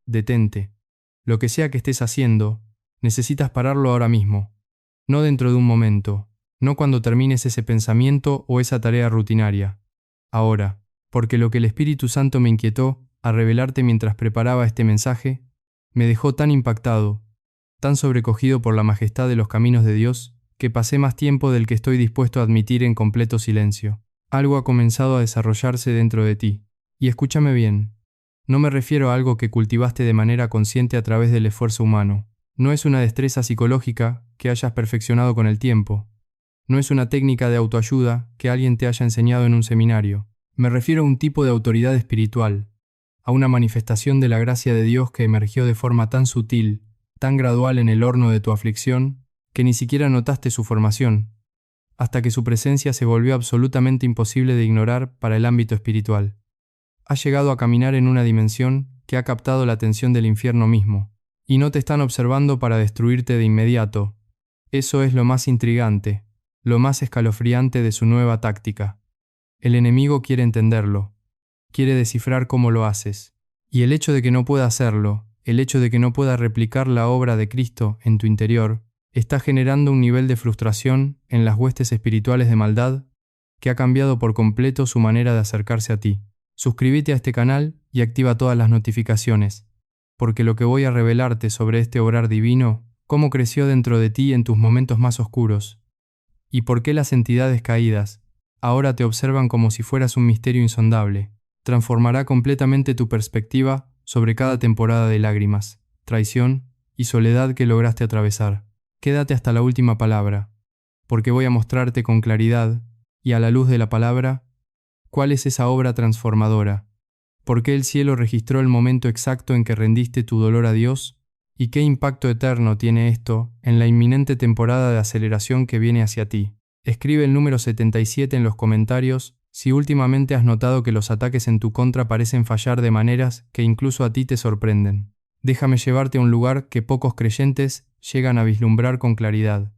detente. Lo que sea que estés haciendo, necesitas pararlo ahora mismo. No dentro de un momento, no cuando termines ese pensamiento o esa tarea rutinaria. Ahora, porque lo que el Espíritu Santo me inquietó a revelarte mientras preparaba este mensaje, me dejó tan impactado, tan sobrecogido por la majestad de los caminos de Dios, que pasé más tiempo del que estoy dispuesto a admitir en completo silencio. Algo ha comenzado a desarrollarse dentro de ti. Y escúchame bien, no me refiero a algo que cultivaste de manera consciente a través del esfuerzo humano. No es una destreza psicológica que hayas perfeccionado con el tiempo. No es una técnica de autoayuda que alguien te haya enseñado en un seminario. Me refiero a un tipo de autoridad espiritual, a una manifestación de la gracia de Dios que emergió de forma tan sutil, tan gradual en el horno de tu aflicción, que ni siquiera notaste su formación, hasta que su presencia se volvió absolutamente imposible de ignorar para el ámbito espiritual. Has llegado a caminar en una dimensión que ha captado la atención del infierno mismo, y no te están observando para destruirte de inmediato. Eso es lo más intrigante, lo más escalofriante de su nueva táctica. El enemigo quiere entenderlo, quiere descifrar cómo lo haces, y el hecho de que no pueda hacerlo, el hecho de que no pueda replicar la obra de Cristo en tu interior, está generando un nivel de frustración en las huestes espirituales de maldad que ha cambiado por completo su manera de acercarse a ti. Suscríbete a este canal y activa todas las notificaciones, porque lo que voy a revelarte sobre este obrar divino, cómo creció dentro de ti en tus momentos más oscuros, y por qué las entidades caídas ahora te observan como si fueras un misterio insondable, transformará completamente tu perspectiva sobre cada temporada de lágrimas, traición y soledad que lograste atravesar. Quédate hasta la última palabra, porque voy a mostrarte con claridad, y a la luz de la palabra, cuál es esa obra transformadora, por qué el cielo registró el momento exacto en que rendiste tu dolor a Dios, y qué impacto eterno tiene esto en la inminente temporada de aceleración que viene hacia ti. Escribe el número 77 en los comentarios si últimamente has notado que los ataques en tu contra parecen fallar de maneras que incluso a ti te sorprenden. Déjame llevarte a un lugar que pocos creyentes llegan a vislumbrar con claridad.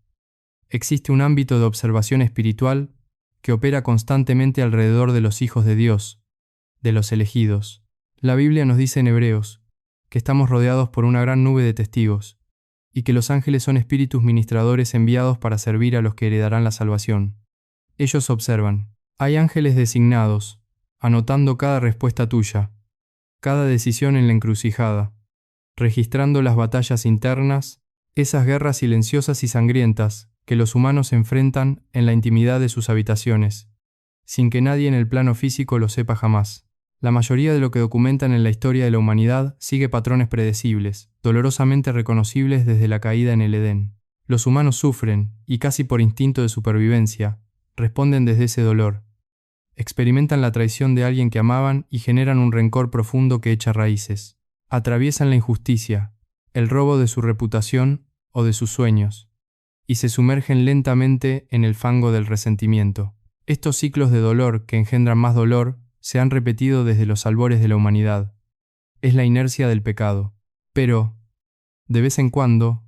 Existe un ámbito de observación espiritual que opera constantemente alrededor de los hijos de Dios, de los elegidos. La Biblia nos dice en Hebreos que estamos rodeados por una gran nube de testigos, y que los ángeles son espíritus ministradores enviados para servir a los que heredarán la salvación. Ellos observan. Hay ángeles designados, anotando cada respuesta tuya, cada decisión en la encrucijada, registrando las batallas internas, esas guerras silenciosas y sangrientas que los humanos enfrentan en la intimidad de sus habitaciones, sin que nadie en el plano físico lo sepa jamás. La mayoría de lo que documentan en la historia de la humanidad sigue patrones predecibles, dolorosamente reconocibles desde la caída en el Edén. Los humanos sufren, y casi por instinto de supervivencia, responden desde ese dolor. Experimentan la traición de alguien que amaban y generan un rencor profundo que echa raíces. Atraviesan la injusticia, el robo de su reputación o de sus sueños, y se sumergen lentamente en el fango del resentimiento. Estos ciclos de dolor que engendran más dolor se han repetido desde los albores de la humanidad. Es la inercia del pecado. Pero, de vez en cuando,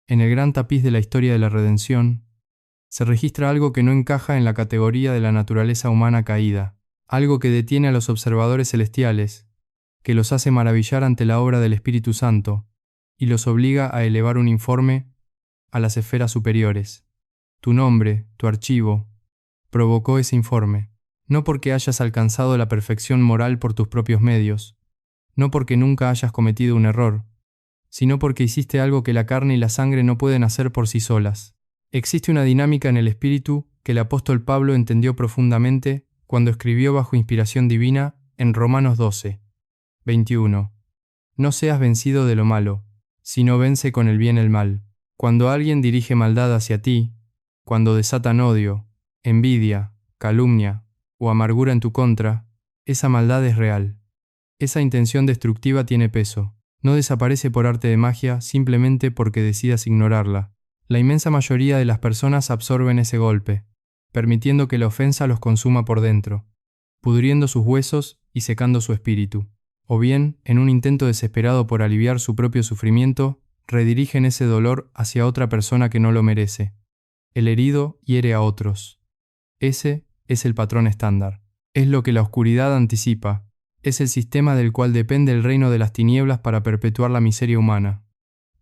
en el gran tapiz de la historia de la redención, se registra algo que no encaja en la categoría de la naturaleza humana caída, algo que detiene a los observadores celestiales, que los hace maravillar ante la obra del Espíritu Santo y los obliga a elevar un informe a las esferas superiores. Tu nombre, tu archivo, provocó ese informe, no porque hayas alcanzado la perfección moral por tus propios medios, no porque nunca hayas cometido un error, sino porque hiciste algo que la carne y la sangre no pueden hacer por sí solas. Existe una dinámica en el espíritu que el apóstol Pablo entendió profundamente cuando escribió bajo inspiración divina en Romanos 12, 21. No seas vencido de lo malo, sino vence con el bien el mal. Cuando alguien dirige maldad hacia ti, cuando desatan odio, envidia, calumnia o amargura en tu contra, esa maldad es real. Esa intención destructiva tiene peso. No desaparece por arte de magia simplemente porque decidas ignorarla. La inmensa mayoría de las personas absorben ese golpe, permitiendo que la ofensa los consuma por dentro, pudriendo sus huesos y secando su espíritu. O bien, en un intento desesperado por aliviar su propio sufrimiento, redirigen ese dolor hacia otra persona que no lo merece. El herido hiere a otros. Ese es el patrón estándar. Es lo que la oscuridad anticipa, Es el sistema del cual depende el reino de las tinieblas para perpetuar la miseria humana.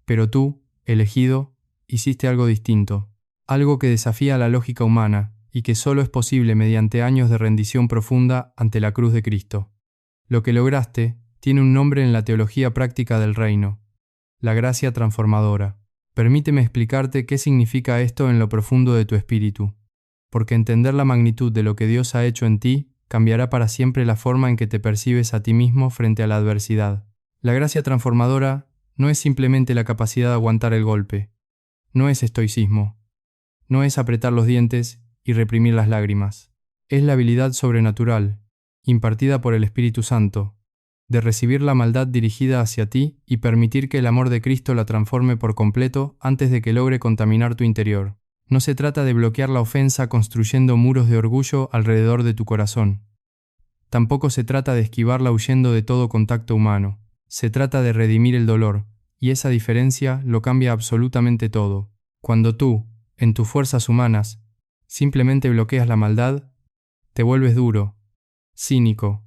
Pero tú, elegido, hiciste algo distinto, algo que desafía la lógica humana y que solo es posible mediante años de rendición profunda ante la cruz de Cristo. Lo que lograste tiene un nombre en la teología práctica del reino: la gracia transformadora. Permíteme explicarte qué significa esto en lo profundo de tu espíritu, porque entender la magnitud de lo que Dios ha hecho en ti cambiará para siempre la forma en que te percibes a ti mismo frente a la adversidad. La gracia transformadora no es simplemente la capacidad de aguantar el golpe, no es estoicismo, no es apretar los dientes y reprimir las lágrimas. Es la habilidad sobrenatural, impartida por el Espíritu Santo, de recibir la maldad dirigida hacia ti y permitir que el amor de Cristo la transforme por completo antes de que logre contaminar tu interior. No se trata de bloquear la ofensa construyendo muros de orgullo alrededor de tu corazón. Tampoco se trata de esquivarla huyendo de todo contacto humano. Se trata de redimir el dolor, y esa diferencia lo cambia absolutamente todo. Cuando tú, en tus fuerzas humanas, simplemente bloqueas la maldad, te vuelves duro, cínico,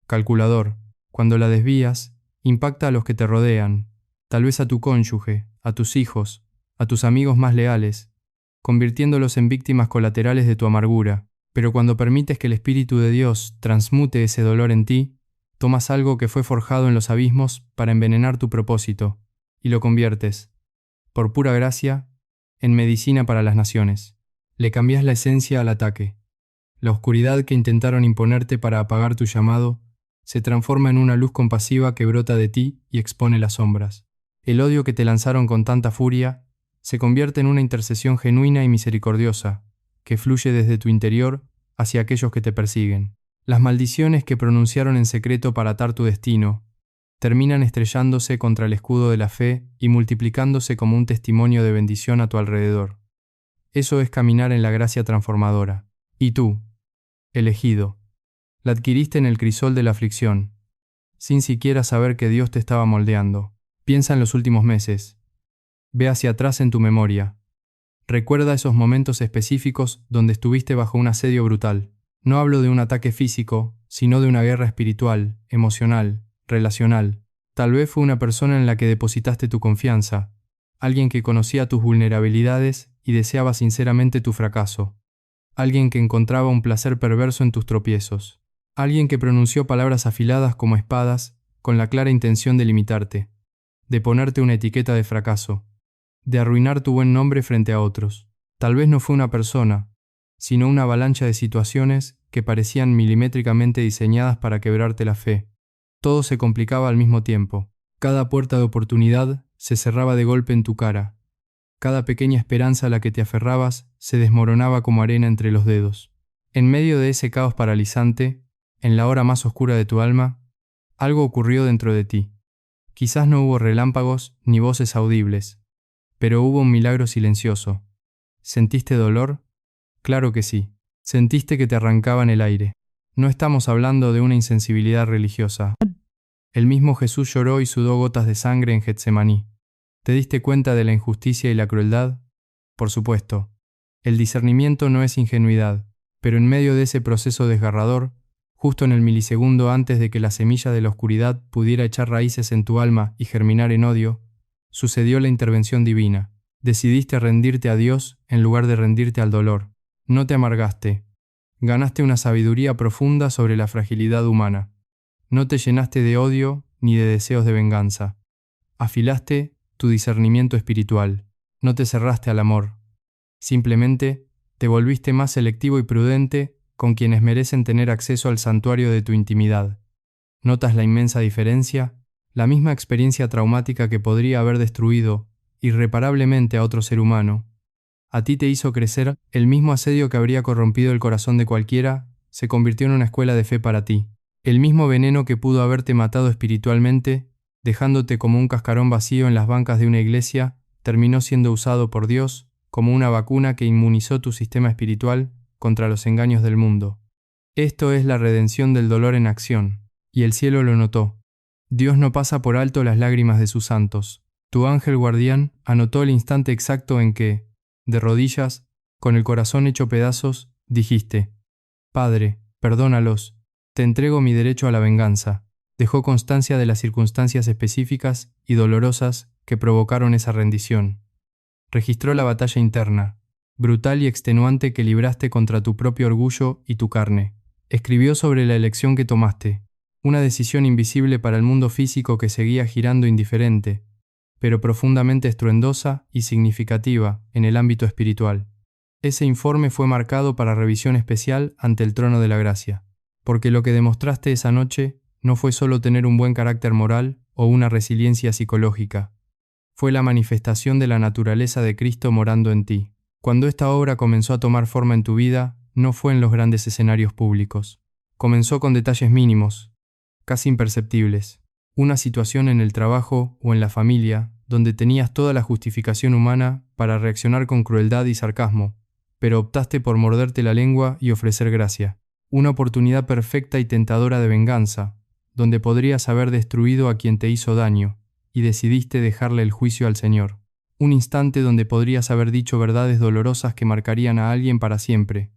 calculador. Cuando la desvías, impacta a los que te rodean, tal vez a tu cónyuge, a tus hijos, a tus amigos más leales, convirtiéndolos en víctimas colaterales de tu amargura. Pero cuando permites que el Espíritu de Dios transmute ese dolor en ti, tomas algo que fue forjado en los abismos para envenenar tu propósito, y lo conviertes, por pura gracia, en medicina para las naciones. Le cambias la esencia al ataque. La oscuridad que intentaron imponerte para apagar tu llamado se transforma en una luz compasiva que brota de ti y expone las sombras. El odio que te lanzaron con tanta furia se convierte en una intercesión genuina y misericordiosa, que fluye desde tu interior hacia aquellos que te persiguen. Las maldiciones que pronunciaron en secreto para atar tu destino terminan estrellándose contra el escudo de la fe y multiplicándose como un testimonio de bendición a tu alrededor. Eso es caminar en la gracia transformadora. Y tú, elegido, la adquiriste en el crisol de la aflicción, sin siquiera saber que Dios te estaba moldeando. Piensa en los últimos meses. Ve hacia atrás en tu memoria. Recuerda esos momentos específicos donde estuviste bajo un asedio brutal. No hablo de un ataque físico, sino de una guerra espiritual, emocional, relacional. Tal vez fue una persona en la que depositaste tu confianza, alguien que conocía tus vulnerabilidades y deseaba sinceramente tu fracaso, alguien que encontraba un placer perverso en tus tropiezos, alguien que pronunció palabras afiladas como espadas con la clara intención de limitarte, de ponerte una etiqueta de fracaso, de arruinar tu buen nombre frente a otros. Tal vez no fue una persona, sino una avalancha de situaciones que parecían milimétricamente diseñadas para quebrarte la fe. Todo se complicaba al mismo tiempo. Cada puerta de oportunidad se cerraba de golpe en tu cara. Cada pequeña esperanza a la que te aferrabas se desmoronaba como arena entre los dedos. En medio de ese caos paralizante, en la hora más oscura de tu alma, algo ocurrió dentro de ti. Quizás no hubo relámpagos ni voces audibles, pero hubo un milagro silencioso. ¿Sentiste dolor? Claro que sí. Sentiste que te arrancaban el aire. No estamos hablando de una insensibilidad religiosa. El mismo Jesús lloró y sudó gotas de sangre en Getsemaní. ¿Te diste cuenta de la injusticia y la crueldad? Por supuesto. El discernimiento no es ingenuidad, pero en medio de ese proceso desgarrador, justo en el milisegundo antes de que la semilla de la oscuridad pudiera echar raíces en tu alma y germinar en odio, sucedió la intervención divina. Decidiste rendirte a Dios en lugar de rendirte al dolor. No te amargaste. Ganaste una sabiduría profunda sobre la fragilidad humana. No te llenaste de odio ni de deseos de venganza. Afilaste tu discernimiento espiritual. No te cerraste al amor. Simplemente te volviste más selectivo y prudente con quienes merecen tener acceso al santuario de tu intimidad. ¿Notas la inmensa diferencia? La misma experiencia traumática que podría haber destruido irreparablemente a otro ser humano, a ti te hizo crecer. El mismo asedio que habría corrompido el corazón de cualquiera se convirtió en una escuela de fe para ti. El mismo veneno que pudo haberte matado espiritualmente, dejándote como un cascarón vacío en las bancas de una iglesia, terminó siendo usado por Dios como una vacuna que inmunizó tu sistema espiritual contra los engaños del mundo. Esto es la redención del dolor en acción, y el cielo lo notó. Dios no pasa por alto las lágrimas de sus santos. Tu ángel guardián anotó el instante exacto en que, de rodillas, con el corazón hecho pedazos, dijiste: Padre, perdónalos, Te entrego mi derecho a la venganza. Dejó constancia de las circunstancias específicas y dolorosas que provocaron esa rendición. Registró la batalla interna, brutal y extenuante que libraste contra tu propio orgullo y tu carne. Escribió sobre la elección que tomaste, una decisión invisible para el mundo físico que seguía girando indiferente, pero profundamente estruendosa y significativa en el ámbito espiritual. Ese informe fue marcado para revisión especial ante el trono de la gracia, porque lo que demostraste esa noche no fue solo tener un buen carácter moral o una resiliencia psicológica, fue la manifestación de la naturaleza de Cristo morando en ti. Cuando esta obra comenzó a tomar forma en tu vida, no fue en los grandes escenarios públicos. Comenzó con detalles mínimos, casi imperceptibles. Una situación en el trabajo o en la familia, donde tenías toda la justificación humana para reaccionar con crueldad y sarcasmo, pero optaste por morderte la lengua y ofrecer gracia. Una oportunidad perfecta y tentadora de venganza, donde podrías haber destruido a quien te hizo daño, y decidiste dejarle el juicio al Señor. Un instante donde podrías haber dicho verdades dolorosas que marcarían a alguien para siempre,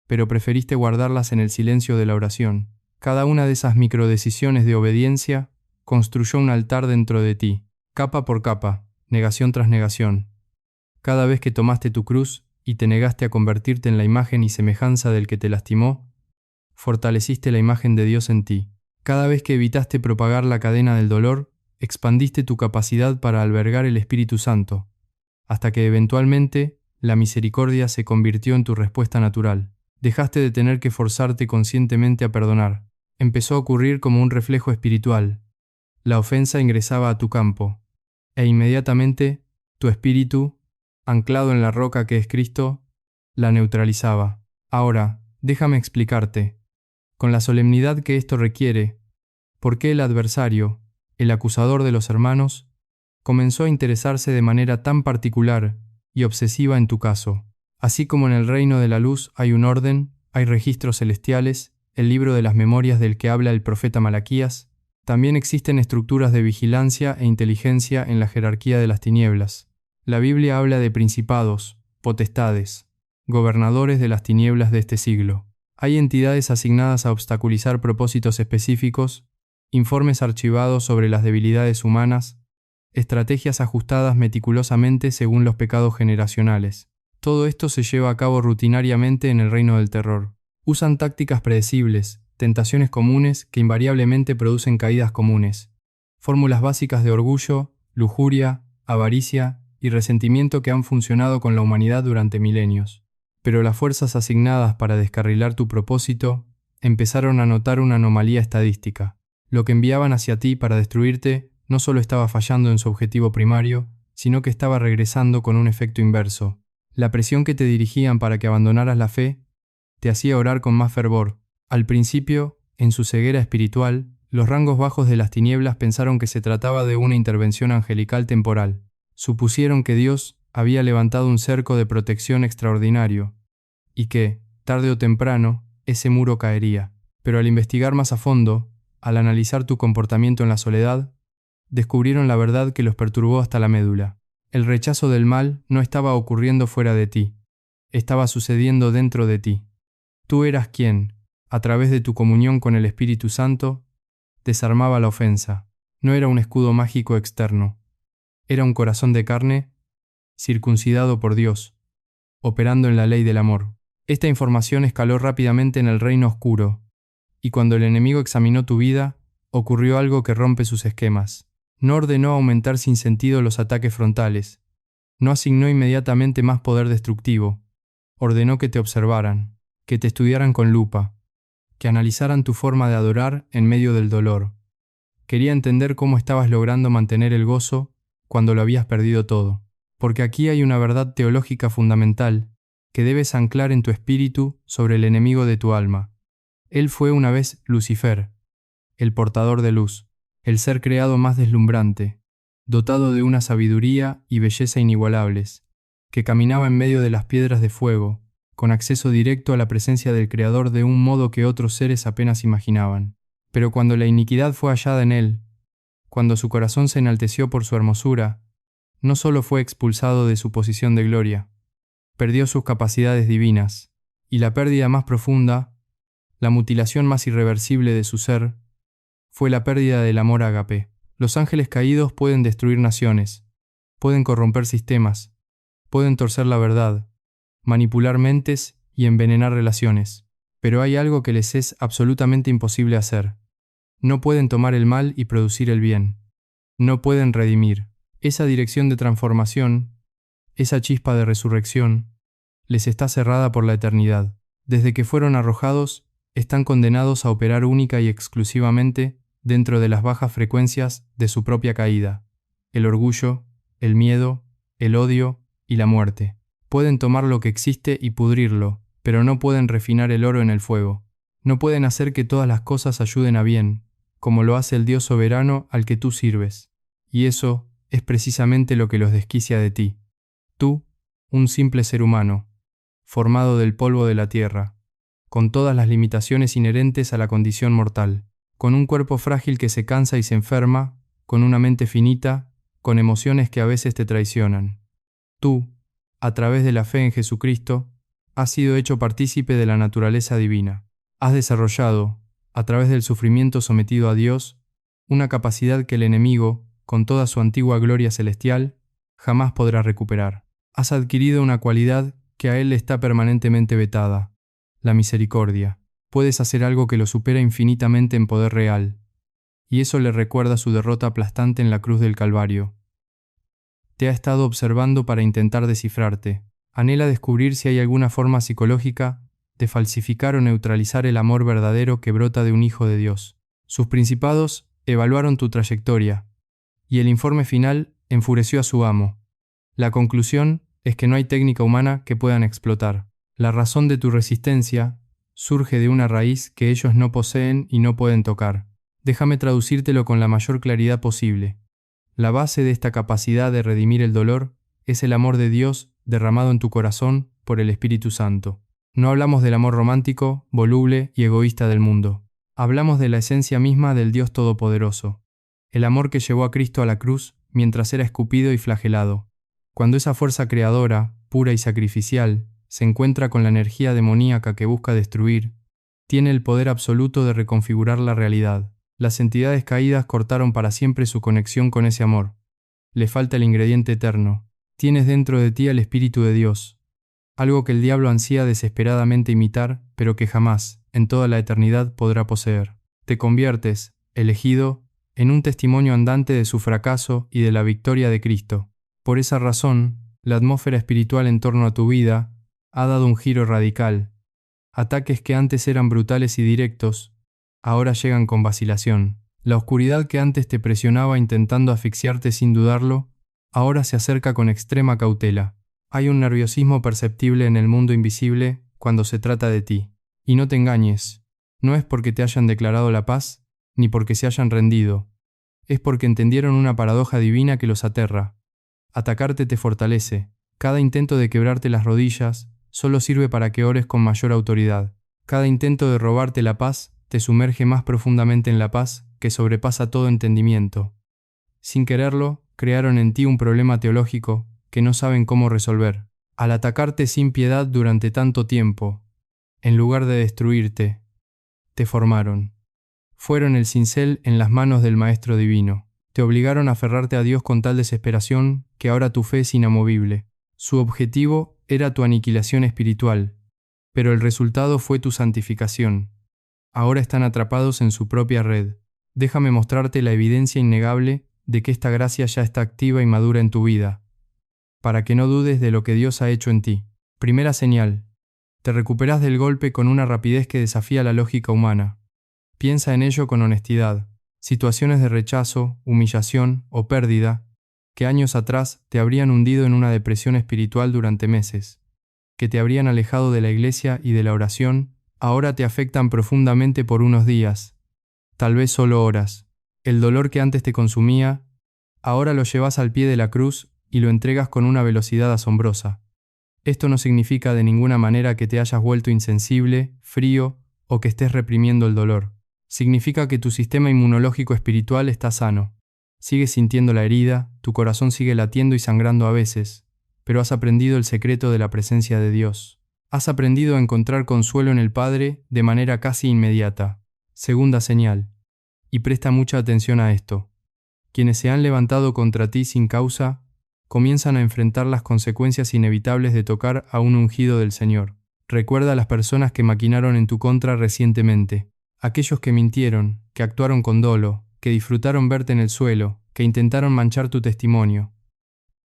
pero preferiste guardarlas en el silencio de la oración. Cada una de esas microdecisiones de obediencia construyó un altar dentro de ti, capa por capa, negación tras negación. Cada vez que tomaste tu cruz y te negaste a convertirte en la imagen y semejanza del que te lastimó, fortaleciste la imagen de Dios en ti. Cada vez que evitaste propagar la cadena del dolor, expandiste tu capacidad para albergar el Espíritu Santo, hasta que eventualmente la misericordia se convirtió en tu respuesta natural. Dejaste de tener que forzarte conscientemente a perdonar. Empezó a ocurrir como un reflejo espiritual. La ofensa ingresaba a tu campo, e inmediatamente tu espíritu, anclado en la roca que es Cristo, la neutralizaba. Ahora, déjame explicarte, con la solemnidad que esto requiere, por qué el adversario, el acusador de los hermanos, comenzó a interesarse de manera tan particular y obsesiva en tu caso. Así como en el reino de la luz hay un orden, hay registros celestiales, el libro de las memorias del que habla el profeta Malaquías, también existen estructuras de vigilancia e inteligencia en la jerarquía de las tinieblas. La Biblia habla de principados, potestades, gobernadores de las tinieblas de este siglo. Hay entidades asignadas a obstaculizar propósitos específicos, informes archivados sobre las debilidades humanas, estrategias ajustadas meticulosamente según los pecados generacionales. Todo esto se lleva a cabo rutinariamente en el reino del terror. Usan tácticas predecibles, tentaciones comunes que invariablemente producen caídas comunes, fórmulas básicas de orgullo, lujuria, avaricia y resentimiento que han funcionado con la humanidad durante milenios. Pero las fuerzas asignadas para descarrilar tu propósito empezaron a notar una anomalía estadística. Lo que enviaban hacia ti para destruirte no solo estaba fallando en su objetivo primario, sino que estaba regresando con un efecto inverso. La presión que te dirigían para que abandonaras la fe te hacía orar con más fervor. Al principio, en su ceguera espiritual, los rangos bajos de las tinieblas pensaron que se trataba de una intervención angelical temporal. Supusieron que Dios había levantado un cerco de protección extraordinario y que, tarde o temprano, ese muro caería. Pero al investigar más a fondo, al analizar tu comportamiento en la soledad, descubrieron la verdad que los perturbó hasta la médula. El rechazo del mal no estaba ocurriendo fuera de ti, estaba sucediendo dentro de ti. Tú eras quien, a través de tu comunión con el Espíritu Santo, desarmaba la ofensa. No era un escudo mágico externo, era un corazón de carne, circuncidado por Dios, operando en la ley del amor. Esta información escaló rápidamente en el reino oscuro, y cuando el enemigo examinó tu vida, ocurrió algo que rompe sus esquemas. No ordenó aumentar sin sentido los ataques frontales. No asignó inmediatamente más poder destructivo. Ordenó que te observaran, que te estudiaran con lupa, que analizaran tu forma de adorar en medio del dolor. Quería entender cómo estabas logrando mantener el gozo cuando lo habías perdido todo. Porque aquí hay una verdad teológica fundamental que debes anclar en tu espíritu sobre el enemigo de tu alma. Él fue una vez Lucifer, el portador de luz, el ser creado más deslumbrante, dotado de una sabiduría y belleza inigualables, que caminaba en medio de las piedras de fuego, con acceso directo a la presencia del Creador de un modo que otros seres apenas imaginaban. Pero cuando la iniquidad fue hallada en él, cuando su corazón se enalteció por su hermosura, no solo fue expulsado de su posición de gloria, perdió sus capacidades divinas, y la pérdida más profunda, La mutilación más irreversible de su ser fue la pérdida del amor ágape. Los ángeles caídos pueden destruir naciones, pueden corromper sistemas, pueden torcer la verdad, manipular mentes y envenenar relaciones. Pero hay algo que les es absolutamente imposible hacer. No pueden tomar el mal y producir el bien. No pueden redimir. Esa dirección de transformación, esa chispa de resurrección, les está cerrada por la eternidad. Desde que fueron arrojados, están condenados a operar única y exclusivamente dentro de las bajas frecuencias de su propia caída. El orgullo, el miedo, el odio y la muerte. Pueden tomar lo que existe y pudrirlo, pero no pueden refinar el oro en el fuego. No pueden hacer que todas las cosas ayuden a bien, como lo hace el Dios soberano al que tú sirves. Y eso es precisamente lo que los desquicia de ti. Tú, un simple ser humano, formado del polvo de la tierra, con todas las limitaciones inherentes a la condición mortal, con un cuerpo frágil que se cansa y se enferma, con una mente finita, con emociones que a veces te traicionan. Tú, a través de la fe en Jesucristo, has sido hecho partícipe de la naturaleza divina. Has desarrollado, a través del sufrimiento sometido a Dios, una capacidad que el enemigo, con toda su antigua gloria celestial, jamás podrá recuperar. Has adquirido una cualidad que a él le está permanentemente vetada, la misericordia. Puedes hacer algo que lo supera infinitamente en poder real, y eso le recuerda su derrota aplastante en la cruz del Calvario. Te ha estado observando para intentar descifrarte. Anhela descubrir si hay alguna forma psicológica de falsificar o neutralizar el amor verdadero que brota de un Hijo de Dios. Sus principados evaluaron tu trayectoria, y el informe final enfureció a su amo. La conclusión es que no hay técnica humana que puedan explotar. La razón de tu resistencia surge de una raíz que ellos no poseen y no pueden tocar. Déjame traducírtelo con la mayor claridad posible. La base de esta capacidad de redimir el dolor es el amor de Dios derramado en tu corazón por el Espíritu Santo. No hablamos del amor romántico, voluble y egoísta del mundo. Hablamos de la esencia misma del Dios Todopoderoso. El amor que llevó a Cristo a la cruz mientras era escupido y flagelado. Cuando esa fuerza creadora, pura y sacrificial, se encuentra con la energía demoníaca que busca destruir, tiene el poder absoluto de reconfigurar la realidad. Las entidades caídas cortaron para siempre su conexión con ese amor. Le falta el ingrediente eterno. Tienes dentro de ti el Espíritu de Dios, algo que el diablo ansía desesperadamente imitar, pero que jamás, en toda la eternidad, podrá poseer. Te conviertes, elegido, en un testimonio andante de su fracaso y de la victoria de Cristo. Por esa razón, la atmósfera espiritual en torno a tu vida ha dado un giro radical. Ataques que antes eran brutales y directos, ahora llegan con vacilación. La oscuridad que antes te presionaba intentando asfixiarte sin dudarlo, ahora se acerca con extrema cautela. Hay un nerviosismo perceptible en el mundo invisible cuando se trata de ti. Y no te engañes, no es porque te hayan declarado la paz, ni porque se hayan rendido. Es porque entendieron una paradoja divina que los aterra. Atacarte te fortalece. Cada intento de quebrarte las rodillas solo sirve para que ores con mayor autoridad. Cada intento de robarte la paz te sumerge más profundamente en la paz que sobrepasa todo entendimiento. Sin quererlo, crearon en ti un problema teológico que no saben cómo resolver. Al atacarte sin piedad durante tanto tiempo, en lugar de destruirte, te formaron. Fueron el cincel en las manos del Maestro Divino. Te obligaron a aferrarte a Dios con tal desesperación que ahora tu fe es inamovible. Su objetivo era tu aniquilación espiritual, pero el resultado fue tu santificación. Ahora están atrapados en su propia red. Déjame mostrarte la evidencia innegable de que esta gracia ya está activa y madura en tu vida, para que no dudes de lo que Dios ha hecho en ti. Primera señal. Te recuperas del golpe con una rapidez que desafía la lógica humana. Piensa en ello con honestidad. Situaciones de rechazo, humillación o pérdida que años atrás te habrían hundido en una depresión espiritual durante meses, que te habrían alejado de la iglesia y de la oración, ahora te afectan profundamente por unos días, tal vez solo horas. El dolor que antes te consumía, ahora lo llevas al pie de la cruz y lo entregas con una velocidad asombrosa. Esto no significa de ninguna manera que te hayas vuelto insensible, frío o que estés reprimiendo el dolor. Significa que tu sistema inmunológico espiritual está sano. Sigues sintiendo la herida, tu corazón sigue latiendo y sangrando a veces, pero has aprendido el secreto de la presencia de Dios. Has aprendido a encontrar consuelo en el Padre de manera casi inmediata. Segunda señal. Y presta mucha atención a esto. Quienes se han levantado contra ti sin causa, comienzan a enfrentar las consecuencias inevitables de tocar a un ungido del Señor. Recuerda a las personas que maquinaron en tu contra recientemente, aquellos que mintieron, que actuaron con dolo, que disfrutaron verte en el suelo, que intentaron manchar tu testimonio.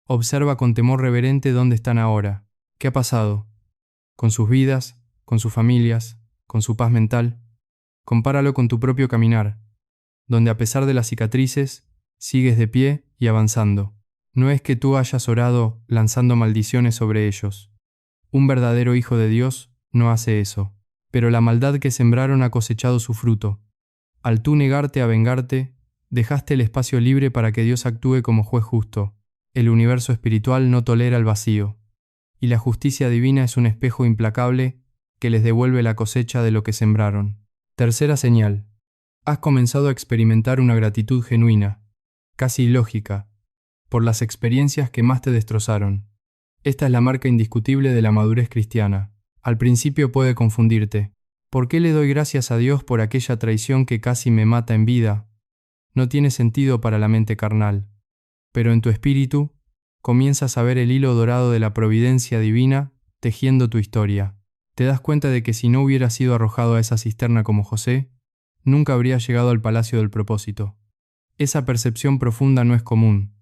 Observa con temor reverente dónde están ahora, qué ha pasado, con sus vidas, con sus familias, con su paz mental. Compáralo con tu propio caminar, donde a pesar de las cicatrices, sigues de pie y avanzando. No es que tú hayas orado lanzando maldiciones sobre ellos. Un verdadero hijo de Dios no hace eso, pero la maldad que sembraron ha cosechado su fruto. Al tú negarte a vengarte, dejaste el espacio libre para que Dios actúe como juez justo. El universo espiritual no tolera el vacío, y la justicia divina es un espejo implacable que les devuelve la cosecha de lo que sembraron. Tercera señal. Has comenzado a experimentar una gratitud genuina, casi ilógica, por las experiencias que más te destrozaron. Esta es la marca indiscutible de la madurez cristiana. Al principio puede confundirte. ¿Por qué le doy gracias a Dios por aquella traición que casi me mata en vida? No tiene sentido para la mente carnal. Pero en tu espíritu, comienzas a ver el hilo dorado de la providencia divina tejiendo tu historia. Te das cuenta de que si no hubieras sido arrojado a esa cisterna como José, nunca habrías llegado al palacio del propósito. Esa percepción profunda no es común.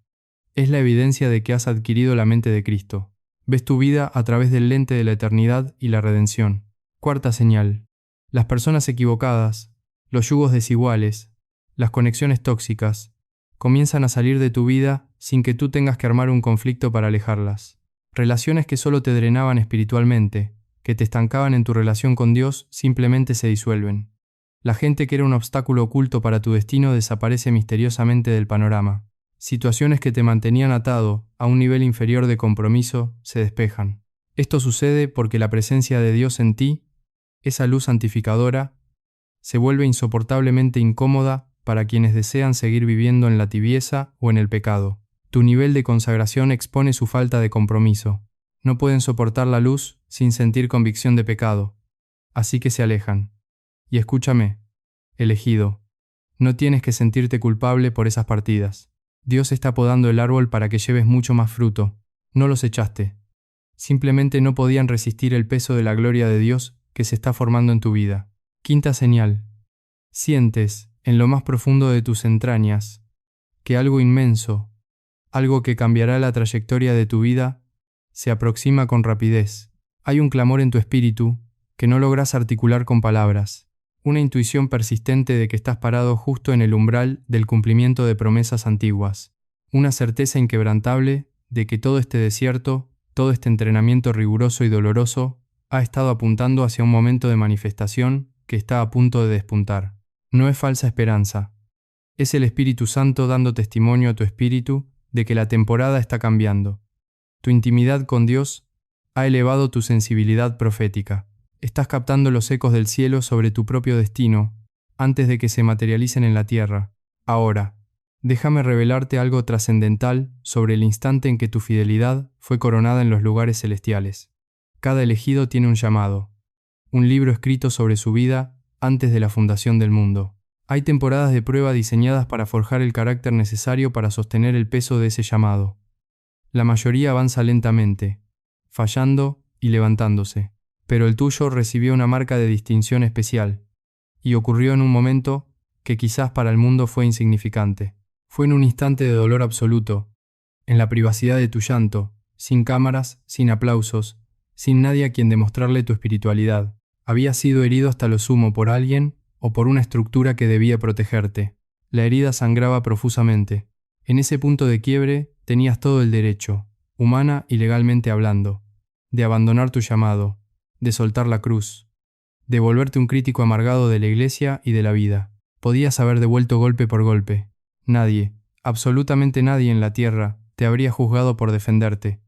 Es la evidencia de que has adquirido la mente de Cristo. Ves tu vida a través del lente de la eternidad y la redención. Cuarta señal. Las personas equivocadas, los yugos desiguales, las conexiones tóxicas, comienzan a salir de tu vida sin que tú tengas que armar un conflicto para alejarlas. Relaciones que solo te drenaban espiritualmente, que te estancaban en tu relación con Dios, simplemente se disuelven. La gente que era un obstáculo oculto para tu destino desaparece misteriosamente del panorama. Situaciones que te mantenían atado a un nivel inferior de compromiso se despejan. Esto sucede porque la presencia de Dios en ti, esa luz santificadora, se vuelve insoportablemente incómoda para quienes desean seguir viviendo en la tibieza o en el pecado. Tu nivel de consagración expone su falta de compromiso. No pueden soportar la luz sin sentir convicción de pecado, así que se alejan. Y escúchame, elegido, no tienes que sentirte culpable por esas partidas. Dios está podando el árbol para que lleves mucho más fruto. No los echaste. Simplemente no podían resistir el peso de la gloria de Dios que se está formando en tu vida. Quinta señal. Sientes, en lo más profundo de tus entrañas, que algo inmenso, algo que cambiará la trayectoria de tu vida, se aproxima con rapidez. Hay un clamor en tu espíritu que no logras articular con palabras. Una intuición persistente de que estás parado justo en el umbral del cumplimiento de promesas antiguas. Una certeza inquebrantable de que todo este desierto, todo este entrenamiento riguroso y doloroso, ha estado apuntando hacia un momento de manifestación que está a punto de despuntar. No es falsa esperanza. Es el Espíritu Santo dando testimonio a tu espíritu de que la temporada está cambiando. Tu intimidad con Dios ha elevado tu sensibilidad profética. Estás captando los ecos del cielo sobre tu propio destino antes de que se materialicen en la tierra. Ahora, déjame revelarte algo trascendental sobre el instante en que tu fidelidad fue coronada en los lugares celestiales. Cada elegido tiene un llamado, un libro escrito sobre su vida antes de la fundación del mundo. Hay temporadas de prueba diseñadas para forjar el carácter necesario para sostener el peso de ese llamado. La mayoría avanza lentamente, fallando y levantándose. Pero el tuyo recibió una marca de distinción especial, y ocurrió en un momento que quizás para el mundo fue insignificante. Fue en un instante de dolor absoluto, en la privacidad de tu llanto, sin cámaras, sin aplausos, sin nadie a quien demostrarle tu espiritualidad. Habías sido herido hasta lo sumo por alguien o por una estructura que debía protegerte. La herida sangraba profusamente. En ese punto de quiebre tenías todo el derecho, humana y legalmente hablando, de abandonar tu llamado, de soltar la cruz, de volverte un crítico amargado de la iglesia y de la vida. Podías haber devuelto golpe por golpe. Nadie, absolutamente nadie en la tierra, te habría juzgado por defenderte.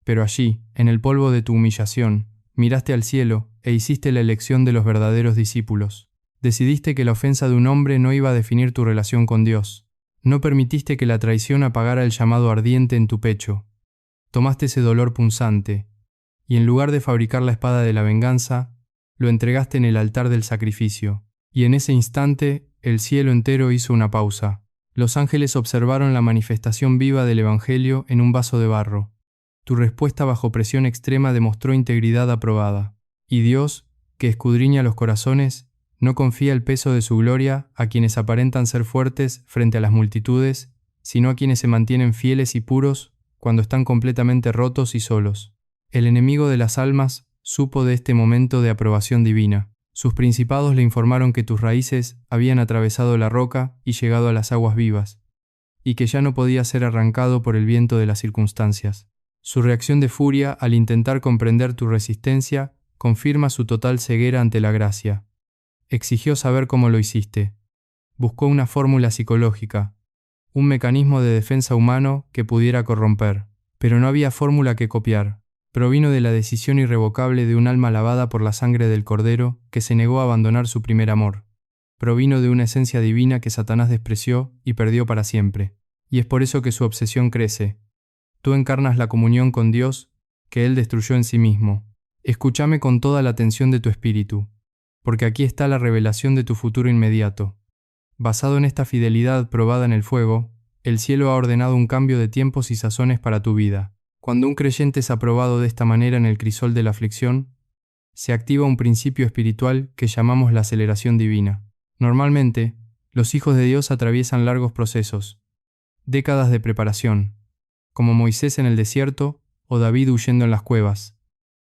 Pero allí, en el polvo de tu humillación, miraste al cielo e hiciste la elección de los verdaderos discípulos. Decidiste que la ofensa de un hombre no iba a definir tu relación con Dios. No permitiste que la traición apagara el llamado ardiente en tu pecho. Tomaste ese dolor punzante y en lugar de fabricar la espada de la venganza, lo entregaste en el altar del sacrificio. Y en ese instante, el cielo entero hizo una pausa. Los ángeles observaron la manifestación viva del Evangelio en un vaso de barro. Tu respuesta bajo presión extrema demostró integridad aprobada. Y Dios, que escudriña los corazones, no confía el peso de su gloria a quienes aparentan ser fuertes frente a las multitudes, sino a quienes se mantienen fieles y puros cuando están completamente rotos y solos. El enemigo de las almas supo de este momento de aprobación divina. Sus principados le informaron que tus raíces habían atravesado la roca y llegado a las aguas vivas, y que ya no podía ser arrancado por el viento de las circunstancias. Su reacción de furia al intentar comprender tu resistencia confirma su total ceguera ante la gracia. Exigió saber cómo lo hiciste. Buscó una fórmula psicológica, un mecanismo de defensa humano que pudiera corromper, pero no había fórmula que copiar. Provino de la decisión irrevocable de un alma lavada por la sangre del Cordero que se negó a abandonar su primer amor. Provino de una esencia divina que Satanás despreció y perdió para siempre. Y es por eso que su obsesión crece. Tú encarnas la comunión con Dios que Él destruyó en sí mismo. Escúchame con toda la atención de tu espíritu, porque aquí está la revelación de tu futuro inmediato. Basado en esta fidelidad probada en el fuego, el cielo ha ordenado un cambio de tiempos y sazones para tu vida. Cuando un creyente es aprobado de esta manera en el crisol de la aflicción, se activa un principio espiritual que llamamos la aceleración divina. Normalmente, los hijos de Dios atraviesan largos procesos, décadas de preparación, como Moisés en el desierto o David huyendo en las cuevas,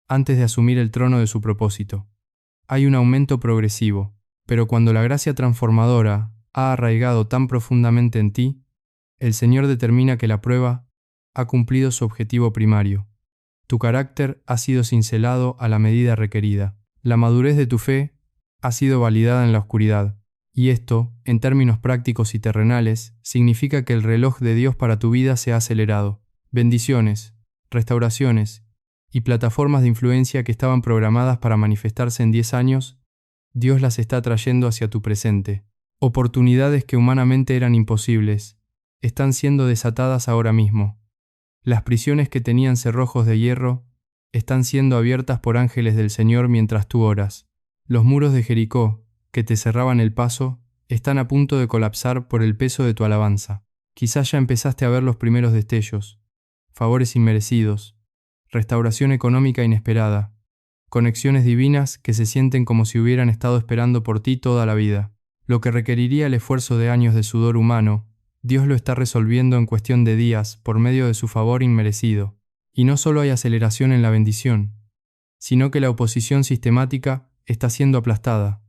antes de asumir el trono de su propósito. Hay un aumento progresivo, pero cuando la gracia transformadora ha arraigado tan profundamente en ti, el Señor determina que la prueba ha cumplido su objetivo primario. Tu carácter ha sido cincelado a la medida requerida. La madurez de tu fe ha sido validada en la oscuridad. Y esto, en términos prácticos y terrenales, significa que el reloj de Dios para tu vida se ha acelerado. Bendiciones, restauraciones y plataformas de influencia que estaban programadas para manifestarse en 10 años, Dios las está trayendo hacia tu presente. Oportunidades que humanamente eran imposibles, están siendo desatadas ahora mismo. Las prisiones que tenían cerrojos de hierro están siendo abiertas por ángeles del Señor mientras tú oras. Los muros de Jericó, que te cerraban el paso, están a punto de colapsar por el peso de tu alabanza. Quizás ya empezaste a ver los primeros destellos, favores inmerecidos, restauración económica inesperada, conexiones divinas que se sienten como si hubieran estado esperando por ti toda la vida. Lo que requeriría el esfuerzo de años de sudor humano, Dios lo está resolviendo en cuestión de días por medio de su favor inmerecido. Y no solo hay aceleración en la bendición, sino que la oposición sistemática está siendo aplastada.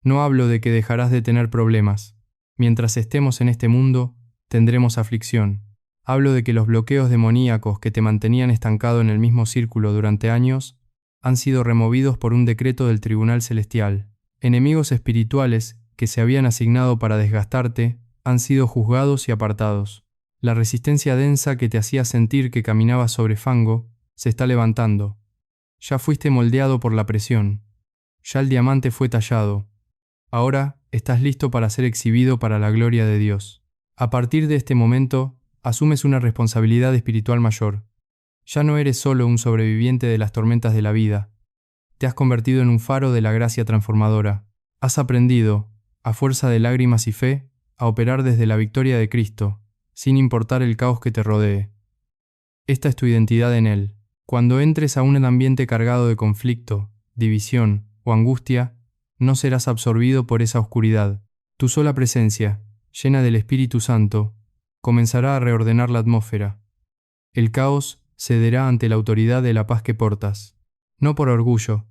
No hablo de que dejarás de tener problemas. Mientras estemos en este mundo, tendremos aflicción. Hablo de que los bloqueos demoníacos que te mantenían estancado en el mismo círculo durante años han sido removidos por un decreto del Tribunal Celestial. Enemigos espirituales que se habían asignado para desgastarte han sido juzgados y apartados. La resistencia densa que te hacía sentir que caminabas sobre fango se está levantando. Ya fuiste moldeado por la presión. Ya el diamante fue tallado. Ahora estás listo para ser exhibido para la gloria de Dios. A partir de este momento, asumes una responsabilidad espiritual mayor. Ya no eres solo un sobreviviente de las tormentas de la vida. Te has convertido en un faro de la gracia transformadora. Has aprendido, a fuerza de lágrimas y fe, a operar desde la victoria de Cristo, sin importar el caos que te rodee. Esta es tu identidad en Él. Cuando entres a un ambiente cargado de conflicto, división o angustia, no serás absorbido por esa oscuridad. Tu sola presencia, llena del Espíritu Santo, comenzará a reordenar la atmósfera. El caos cederá ante la autoridad de la paz que portas. No por orgullo,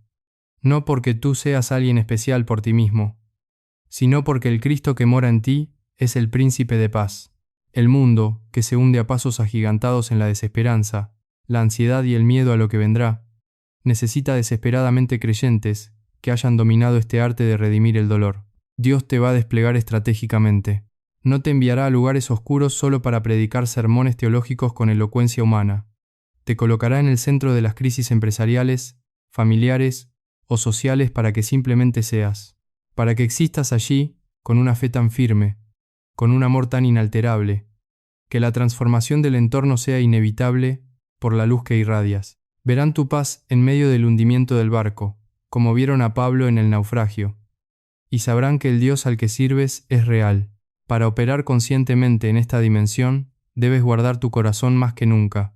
no porque tú seas alguien especial por ti mismo, sino porque el Cristo que mora en ti es el príncipe de paz. El mundo, que se hunde a pasos agigantados en la desesperanza, la ansiedad y el miedo a lo que vendrá, necesita desesperadamente creyentes que hayan dominado este arte de redimir el dolor. Dios te va a desplegar estratégicamente. No te enviará a lugares oscuros solo para predicar sermones teológicos con elocuencia humana. Te colocará en el centro de las crisis empresariales, familiares o sociales para que simplemente seas. Para que existas allí con una fe tan firme, con un amor tan inalterable, que la transformación del entorno sea inevitable por la luz que irradias. Verán tu paz en medio del hundimiento del barco, como vieron a Pablo en el naufragio, y sabrán que el Dios al que sirves es real. Para operar conscientemente en esta dimensión, debes guardar tu corazón más que nunca.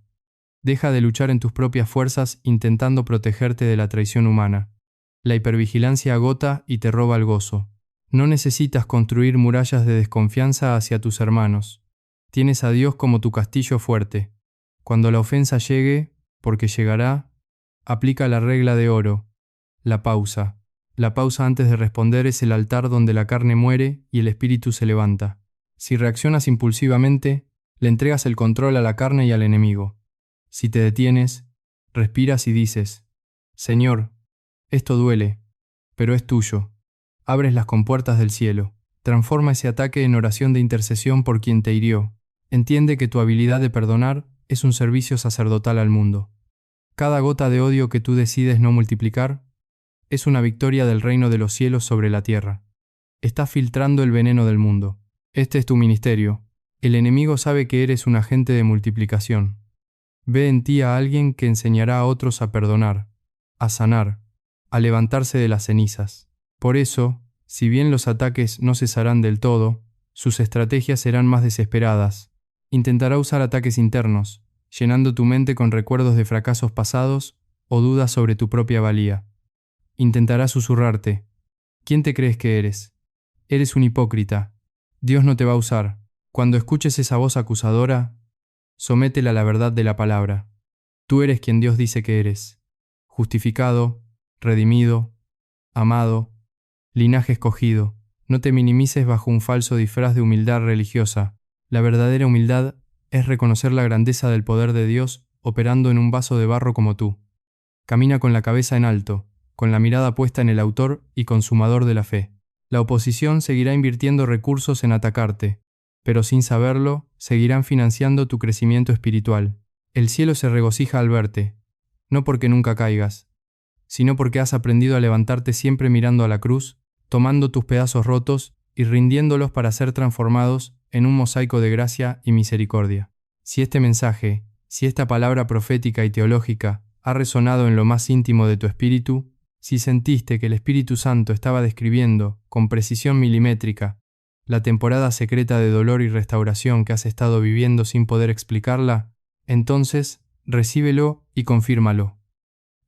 Deja de luchar en tus propias fuerzas intentando protegerte de la traición humana. La hipervigilancia agota y te roba el gozo. No necesitas construir murallas de desconfianza hacia tus hermanos. Tienes a Dios como tu castillo fuerte. Cuando la ofensa llegue, porque llegará, aplica la regla de oro, la pausa. La pausa antes de responder es el altar donde la carne muere y el espíritu se levanta. Si reaccionas impulsivamente, le entregas el control a la carne y al enemigo. Si te detienes, respiras y dices, Señor, esto duele, pero es tuyo. Abres las compuertas del cielo. Transforma ese ataque en oración de intercesión por quien te hirió. Entiende que tu habilidad de perdonar es un servicio sacerdotal al mundo. Cada gota de odio que tú decides no multiplicar es una victoria del reino de los cielos sobre la tierra. Estás filtrando el veneno del mundo. Este es tu ministerio. El enemigo sabe que eres un agente de multiplicación. Ve en ti a alguien que enseñará a otros a perdonar, a sanar, a levantarse de las cenizas. Por eso, si bien los ataques no cesarán del todo, sus estrategias serán más desesperadas. Intentará usar ataques internos, llenando tu mente con recuerdos de fracasos pasados o dudas sobre tu propia valía. Intentará susurrarte. ¿Quién te crees que eres? Eres un hipócrita. Dios no te va a usar. Cuando escuches esa voz acusadora, sométela a la verdad de la palabra. Tú eres quien Dios dice que eres. Justificado, redimido, amado, linaje escogido. No te minimices bajo un falso disfraz de humildad religiosa. La verdadera humildad es reconocer la grandeza del poder de Dios operando en un vaso de barro como tú. Camina con la cabeza en alto, con la mirada puesta en el autor y consumador de la fe. La oposición seguirá invirtiendo recursos en atacarte, pero sin saberlo, seguirán financiando tu crecimiento espiritual. El cielo se regocija al verte, no porque nunca caigas, sino porque has aprendido a levantarte siempre mirando a la cruz, tomando tus pedazos rotos y rindiéndolos para ser transformados en un mosaico de gracia y misericordia. Si este mensaje, si esta palabra profética y teológica ha resonado en lo más íntimo de tu espíritu, si sentiste que el Espíritu Santo estaba describiendo, con precisión milimétrica, la temporada secreta de dolor y restauración que has estado viviendo sin poder explicarla, entonces recíbelo y confírmalo.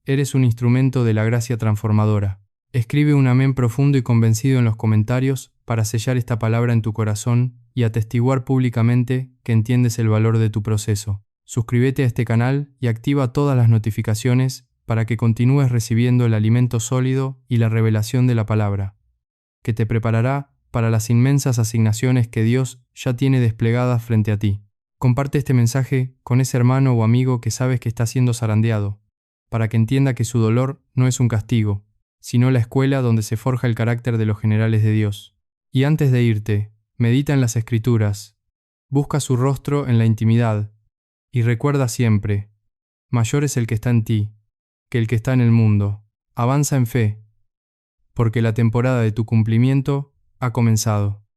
Eres un instrumento de la gracia transformadora. Escribe un amén profundo y convencido en los comentarios para sellar esta palabra en tu corazón y atestiguar públicamente que entiendes el valor de tu proceso. Suscríbete a este canal y activa todas las notificaciones para que continúes recibiendo el alimento sólido y la revelación de la palabra, que te preparará para las inmensas asignaciones que Dios ya tiene desplegadas frente a ti. Comparte este mensaje con ese hermano o amigo que sabes que está siendo zarandeado, para que entienda que su dolor no es un castigo, sino la escuela donde se forja el carácter de los generales de Dios. Y antes de irte, medita en las Escrituras, busca su rostro en la intimidad, y recuerda siempre, mayor es el que está en ti que el que está en el mundo. Avanza en fe, porque la temporada de tu cumplimiento ha comenzado.